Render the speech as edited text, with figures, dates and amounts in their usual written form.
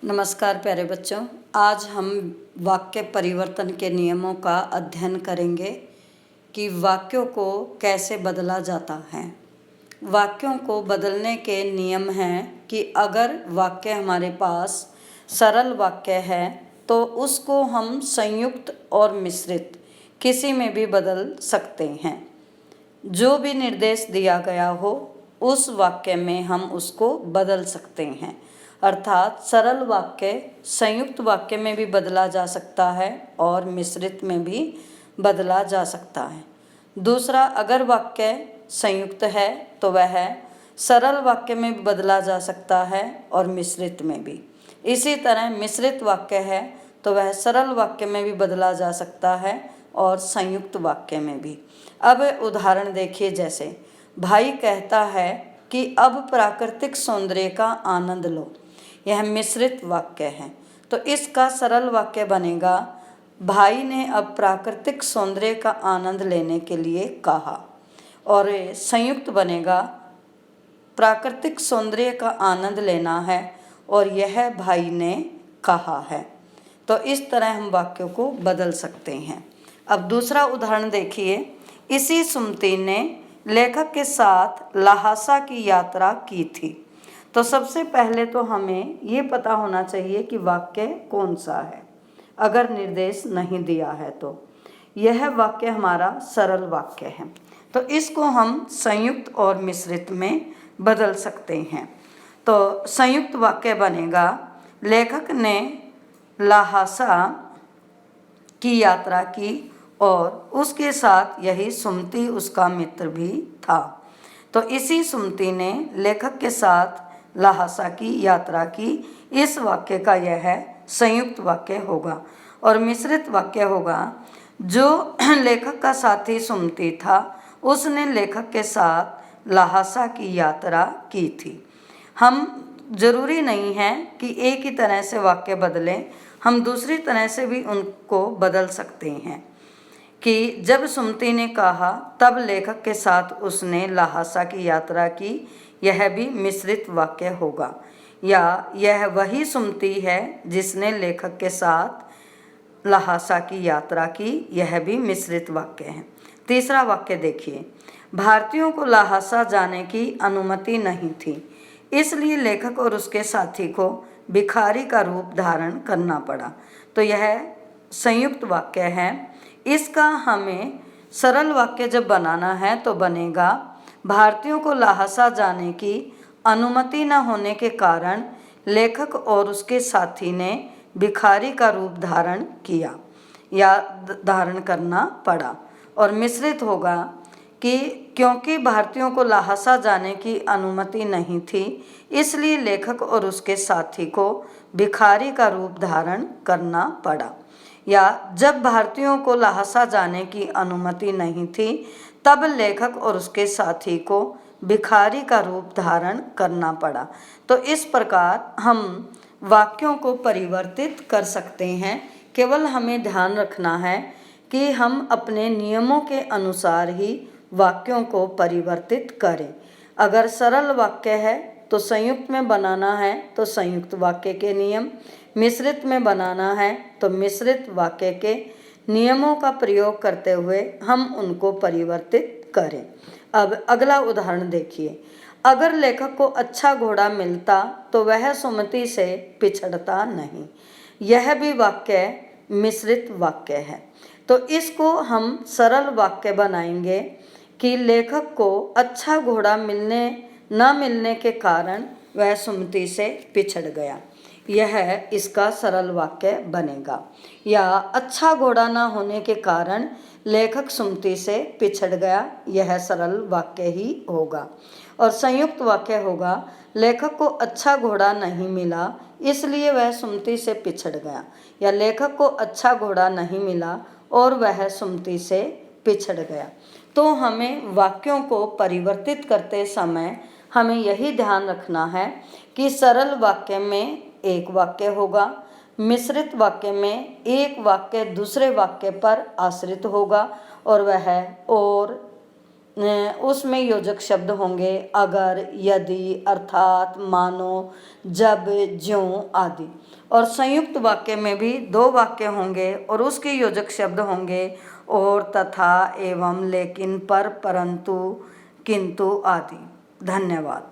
नमस्कार प्यारे बच्चों, आज हम वाक्य परिवर्तन के नियमों का अध्ययन करेंगे कि वाक्यों को कैसे बदला जाता है। वाक्यों को बदलने के नियम हैं कि अगर वाक्य हमारे पास सरल वाक्य है तो उसको हम संयुक्त और मिश्रित किसी में भी बदल सकते हैं। जो भी निर्देश दिया गया हो उस वाक्य में हम उसको बदल सकते हैं। अर्थात सरल वाक्य संयुक्त वाक्य में भी बदला जा सकता है और मिश्रित में भी बदला जा सकता है। दूसरा, अगर वाक्य संयुक्त है तो वह सरल वाक्य में भी बदला जा सकता है और मिश्रित में भी। इसी तरह मिश्रित वाक्य है तो वह सरल वाक्य में भी बदला जा सकता है और संयुक्त वाक्य में भी। अब उदाहरण देखिए, जैसे भाई कहता है कि अब प्राकृतिक सौंदर्य का आनंद लो। यह मिश्रित वाक्य है तो इसका सरल वाक्य बनेगा, भाई ने अब प्राकृतिक सौंदर्य का आनंद लेने के लिए कहा। और संयुक्त बनेगा, प्राकृतिक सौंदर्य का आनंद लेना है और यह भाई ने कहा है। तो इस तरह हम वाक्यों को बदल सकते हैं। अब दूसरा उदाहरण देखिए, इसी सुमति ने लेखक के साथ ल्हासा की यात्रा की थी। तो सबसे पहले तो हमें ये पता होना चाहिए कि वाक्य कौन सा है। अगर निर्देश नहीं दिया है तो यह वाक्य हमारा सरल वाक्य है, तो इसको हम संयुक्त और मिश्रित में बदल सकते हैं। तो संयुक्त वाक्य बनेगा, लेखक ने ल्हासा की यात्रा की और उसके साथ यही सुमति उसका मित्र भी था। तो इसी सुमति ने लेखक के साथ ल्हासा की यात्रा की। इस वाक्य का यह संयुक्त वाक्य होगा। और मिश्रित वाक्य होगा, जो लेखक का साथी सुमति था उसने लेखक के साथ ल्हासा की यात्रा की थी। हम जरूरी नहीं है कि एक ही तरह से वाक्य बदलें, हम दूसरी तरह से भी उनको बदल सकते हैं कि जब सुमति ने कहा तब लेखक के साथ उसने ल्हासा की यात्रा की। यह भी मिश्रित वाक्य होगा। या यह वही सुमति है जिसने लेखक के साथ ल्हासा की यात्रा की। यह भी मिश्रित वाक्य है। तीसरा वाक्य देखिए, भारतीयों को ल्हासा जाने की अनुमति नहीं थी, इसलिए लेखक और उसके साथी को भिखारी का रूप धारण करना पड़ा। तो यह संयुक्त वाक्य है। इसका हमें सरल वाक्य जब बनाना है तो बनेगा, भारतीयों को ल्हासा जाने की अनुमति न होने के कारण लेखक और उसके साथी ने भिखारी का रूप धारण किया या धारण करना पड़ा। और मिश्रित होगा कि क्योंकि भारतीयों को ल्हासा जाने की अनुमति नहीं थी, इसलिए लेखक और उसके साथी को भिखारी का रूप धारण करना पड़ा। या जब भारतीयों को ल्हासा जाने की अनुमति नहीं थी तब लेखक और उसके साथी को भिखारी का रूप धारण करना पड़ा। तो इस प्रकार हम वाक्यों को परिवर्तित कर सकते हैं। केवल हमें ध्यान रखना है कि हम अपने नियमों के अनुसार ही वाक्यों को परिवर्तित करें। अगर सरल वाक्य है तो संयुक्त में बनाना है तो संयुक्त वाक्य के नियम, मिश्रित में बनाना है तो मिश्रित वाक्य के नियमों का प्रयोग करते हुए हम उनको परिवर्तित करें। अब अगला उदाहरण देखिए, अगर लेखक को अच्छा घोड़ा मिलता तो वह सुमति से पिछड़ता नहीं। यह भी वाक्य मिश्रित वाक्य है। तो इसको हम सरल वाक्य बनाएंगे कि लेखक को अच्छा घोड़ा न मिलने के कारण वह सुमति से पिछड़ गया। यह इसका सरल वाक्य बनेगा। या अच्छा घोड़ा न होने के कारण लेखक सुमति से पिछड़ गया, यह सरल वाक्य ही होगा। और संयुक्त वाक्य होगा, लेखक को अच्छा घोड़ा नहीं मिला इसलिए वह सुमति से पिछड़ गया। या लेखक को अच्छा घोड़ा नहीं मिला और वह सुमति से पिछड़ गया। तो हमें वाक्यों को परिवर्तित करते समय हमें यही ध्यान रखना है कि सरल वाक्य में एक वाक्य होगा, मिश्रित वाक्य में एक वाक्य दूसरे वाक्य पर आश्रित होगा और वह और उसमें योजक शब्द होंगे अगर, यदि, अर्थात, मानो, जब, ज्यों आदि। और संयुक्त वाक्य में भी 2 वाक्य होंगे और उसके योजक शब्द होंगे और, तथा, एवं, लेकिन, पर, परंतु, किंतु आदि। धन्यवाद।